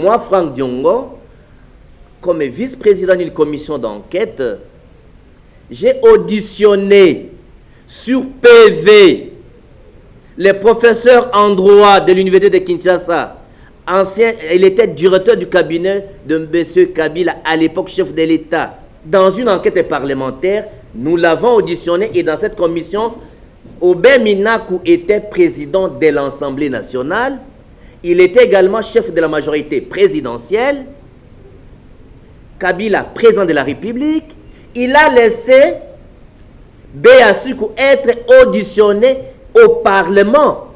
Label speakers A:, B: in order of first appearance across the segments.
A: moi, Franck Diongo, comme vice-président d'une commission d'enquête, j'ai auditionné sur PV le professeur en droit de l'université de Kinshasa. Il était directeur du cabinet de M. Kabila, à l'époque chef de l'État. Dans une enquête parlementaire, nous l'avons auditionné et dans cette commission, Aubin Minakou était président de l'Assemblée nationale. Il était également chef de la majorité présidentielle. Kabila, président de la République. Il a laissé Béasukou être auditionné au Parlement.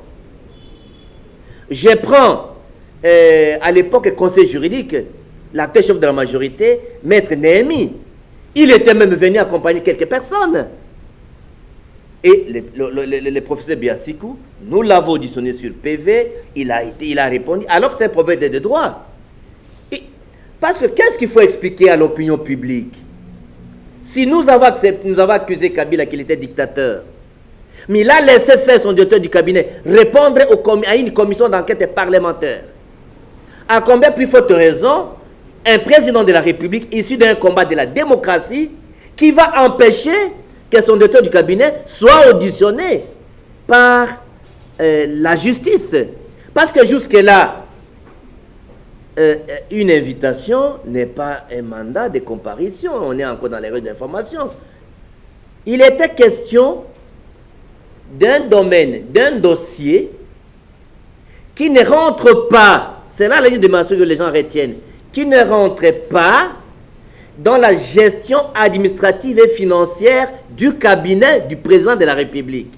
A: Je prends à l'époque conseil juridique, l'acteur chef de la majorité, Maître Néhémi. Il était même venu accompagner quelques personnes. Et le professeur Béasukou, nous l'avons auditionné sur PV, il a répondu, alors que c'est un professeur de droit. Parce que qu'est-ce qu'il faut expliquer à l'opinion publique? Si nous avons accusé Kabila qu'il était dictateur, mais il a laissé faire son directeur du cabinet répondre à une commission d'enquête parlementaire. À combien plus forte raison, un président de la République issu d'un combat de la démocratie qui va empêcher que son directeur du cabinet soit auditionné par la justice. Parce que jusque-là, une invitation n'est pas un mandat de comparution. On est encore dans les règles d'information. Il était question d'un domaine, d'un dossier qui ne rentre pas, c'est là la ligne de marche que les gens retiennent, qui ne rentre pas dans la gestion administrative et financière du cabinet du président de la République.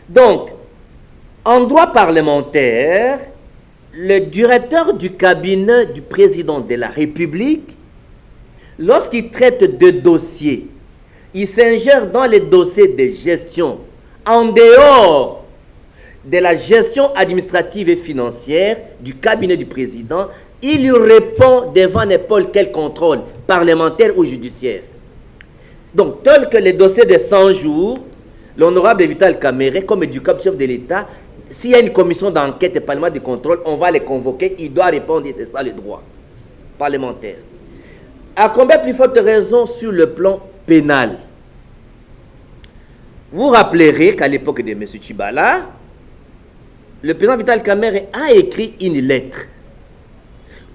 A: Donc, en droit parlementaire, le directeur du cabinet du président de la République, lorsqu'il traite de dossiers, il s'ingère dans les dossiers de gestion en dehors de la gestion administrative et financière du cabinet du président. Il lui répond devant n'importe quel contrôle parlementaire ou judiciaire. Donc, tel que les dossiers de 100 jours, l'honorable Vital Kamerhe, comme éducateur chef de l'État, s'il y a une commission d'enquête et parlement de contrôle, on va les convoquer, il doit répondre, et c'est ça le droit parlementaire. À combien plus forte raison sur le plan pénal? Vous rappellerez qu'à l'époque de M. Tchibala, le président Vital Kamerhe a écrit une lettre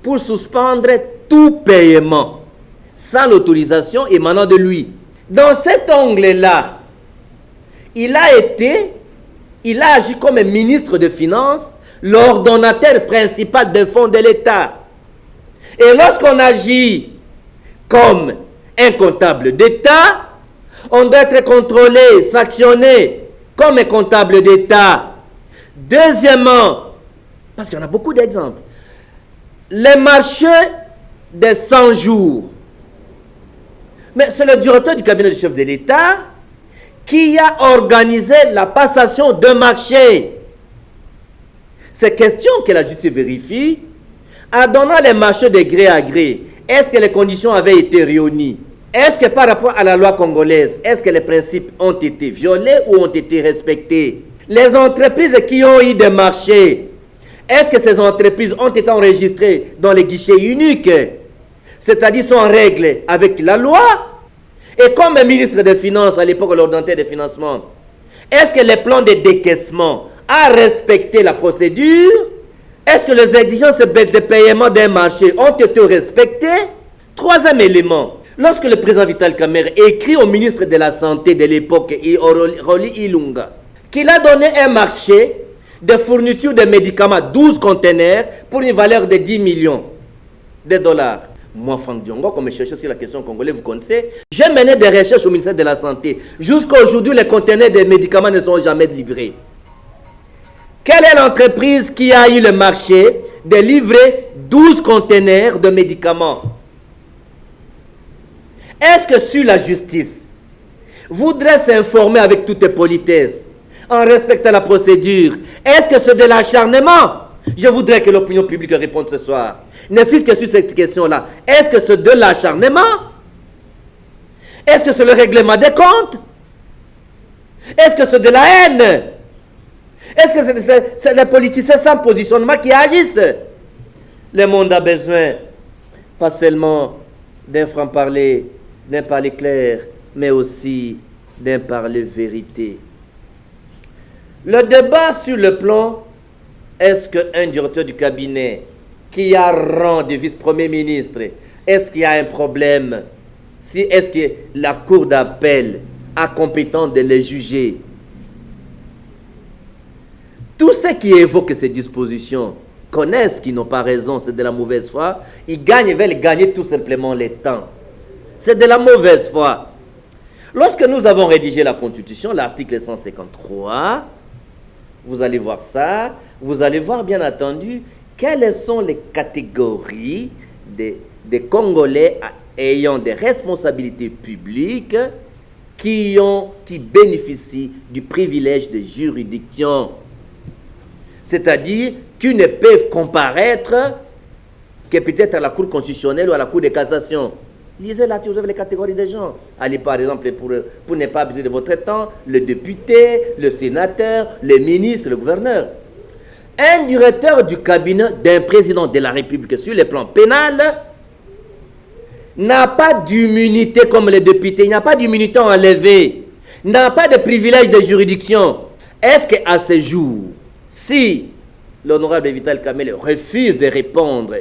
A: pour suspendre tout paiement sans l'autorisation émanant de lui. Dans cet angle-là, il a agi comme ministre de Finances, l'ordonnateur principal des fonds de l'État. Et lorsqu'on agit comme un comptable d'État, on doit être contrôlé, sanctionné comme un comptable d'État. Deuxièmement, parce qu'il y en a beaucoup d'exemples, les marchés des 100 jours. Mais c'est le directeur du cabinet du chef de l'État qui a organisé la passation de marché. C'est question que la justice vérifie. En donnant les marchés de gré à gré, est-ce que les conditions avaient été réunies? Est-ce que par rapport à la loi congolaise, est-ce que les principes ont été violés ou ont été respectés? Les entreprises qui ont eu des marchés, est-ce que ces entreprises ont été enregistrées dans les guichets uniques? C'est-à-dire sont en règle avec la loi? Et comme ministre des Finances à l'époque, l'ordonnateur des financements, est-ce que les plans de décaissement a respecté la procédure? Est-ce que les exigences de paiement d'un marché ont été respectées? Troisième élément, lorsque le président Vital Kamerhe écrit au ministre de la Santé de l'époque, Roli Ilunga, qu'il a donné un marché de fourniture de médicaments, 12 conteneurs, pour une valeur de 10 millions de dollars. Moi, Franck Diongo, comme je cherche sur la question congolaise, vous connaissez, j'ai mené des recherches au ministère de la Santé. Jusqu'à aujourd'hui, les conteneurs de médicaments ne sont jamais livrés. Quelle est l'entreprise qui a eu le marché de livrer 12 conteneurs de médicaments? Est-ce que sur la justice voudrait s'informer avec toute politesse, en respectant la procédure? Est-ce que c'est de l'acharnement? Je voudrais que l'opinion publique réponde ce soir. Ne fût-ce que sur cette question-là. Est-ce que c'est de l'acharnement? Est-ce que c'est le règlement des comptes? Est-ce que c'est de la haine? Est-ce que c'est les politiciens sans positionnement qui agissent? Le monde a besoin, pas seulement d'un franc-parler, d'un parler clair, mais aussi d'un parler vérité. Le débat sur le plan, est-ce qu'un directeur du cabinet qui a rang de vice-premier ministre, est-ce qu'il y a un problème? Si est-ce que la cour d'appel a compétence de les juger? Tous ceux qui évoquent ces dispositions connaissent qu'ils n'ont pas raison, c'est de la mauvaise foi. Ils veulent gagner tout simplement le temps. C'est de la mauvaise foi. Lorsque nous avons rédigé la Constitution, l'article 153, vous allez voir ça, vous allez voir bien entendu quelles sont les catégories des Congolais ayant des responsabilités publiques qui bénéficient du privilège de juridiction. C'est-à-dire qui ne peuvent comparaître que peut-être à la Cour constitutionnelle ou à la Cour de cassation. Lisez là, vous avez les catégories des gens. Allez par exemple, pour ne pas abuser de votre temps, le député, le sénateur, le ministre, le gouverneur. Un directeur du cabinet d'un président de la République sur le plan pénal n'a pas d'immunité comme les députés, il n'a pas d'immunité enlevée, n'a pas de privilège de juridiction. Est-ce qu'à ce jour, si l'honorable Vital Kamerhe refuse de répondre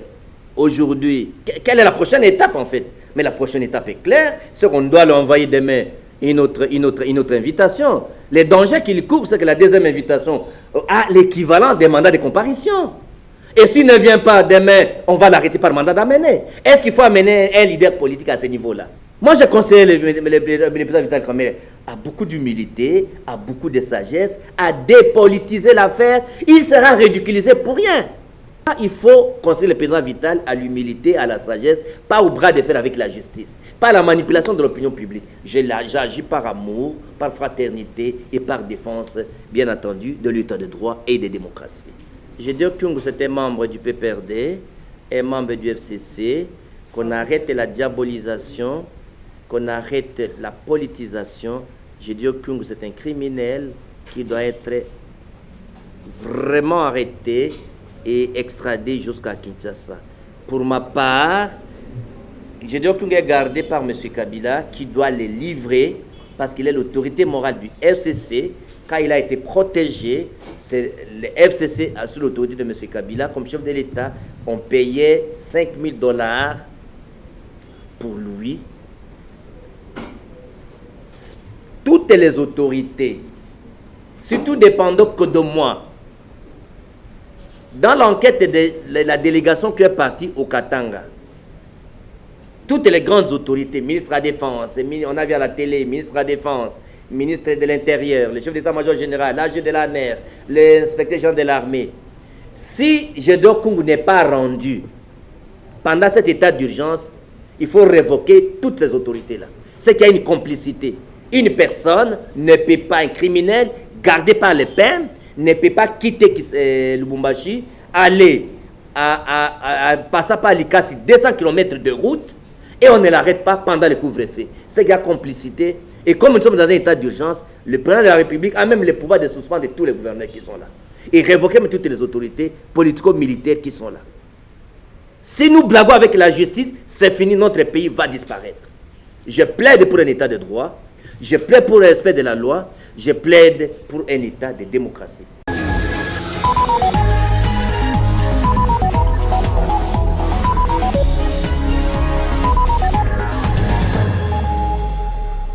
A: aujourd'hui, quelle est la prochaine étape en fait? Mais la prochaine étape est claire, c'est qu'on doit lui envoyer demain une autre invitation. Les dangers qu'il court, c'est que la deuxième invitation a l'équivalent des mandats de comparution. Et s'il ne vient pas demain, on va l'arrêter par mandat d'amener. Est-ce qu'il faut amener un leader politique à ce niveau-là? Moi, je conseille le président Vital Kamerhe à beaucoup d'humilité, à beaucoup de sagesse, à dépolitiser l'affaire. Il sera ridiculisé pour rien. Il faut conseiller le président Vital à l'humilité, à la sagesse, pas au bras de fer avec la justice, pas à la manipulation de l'opinion publique. J'agis par amour, par fraternité et par défense, bien entendu, de l'état de droit et de démocratie. Je dis que c'était membre du PPRD et membre du FCC, qu'on arrête la diabolisation, qu'on arrête la politisation. Je dis que c'est un criminel qui doit être vraiment arrêté et extradé jusqu'à Kinshasa. Pour ma part, je dis qu'il est gardé par M. Kabila qui doit les livrer parce qu'il est l'autorité morale du FCC. Quand il a été protégé, c'est le FCC sous l'autorité de M. Kabila comme chef de l'État. On payait $5,000 pour lui. Toutes les autorités, surtout dépendant que de moi, dans l'enquête de la délégation qui est partie au Katanga, toutes les grandes autorités, ministre de la Défense, on a vu à la télé, ministre de la Défense, ministre de l'Intérieur, le chef d'état-major général, l'AG de la NER, l'inspecteur général de l'armée, si Gédéon Koungou n'est pas rendu pendant cet état d'urgence, il faut révoquer toutes ces autorités-là. C'est qu'il y a une complicité. Une personne ne peut pas, un criminel, gardé par les peines, ne peut pas quitter Lubumbashi, aller passer par Likasi 200 km de route et on ne l'arrête pas pendant le couvre-feu. C'est qu'il y a complicité. Et comme nous sommes dans un état d'urgence, le président de la République a même le pouvoir de suspendre tous les gouverneurs qui sont là. Et révoquer toutes les autorités politico-militaires qui sont là. Si nous blaguons avec la justice, c'est fini, notre pays va disparaître. Je plaide pour un état de droit, je plaide pour le respect de la loi, je plaide pour un état de démocratie.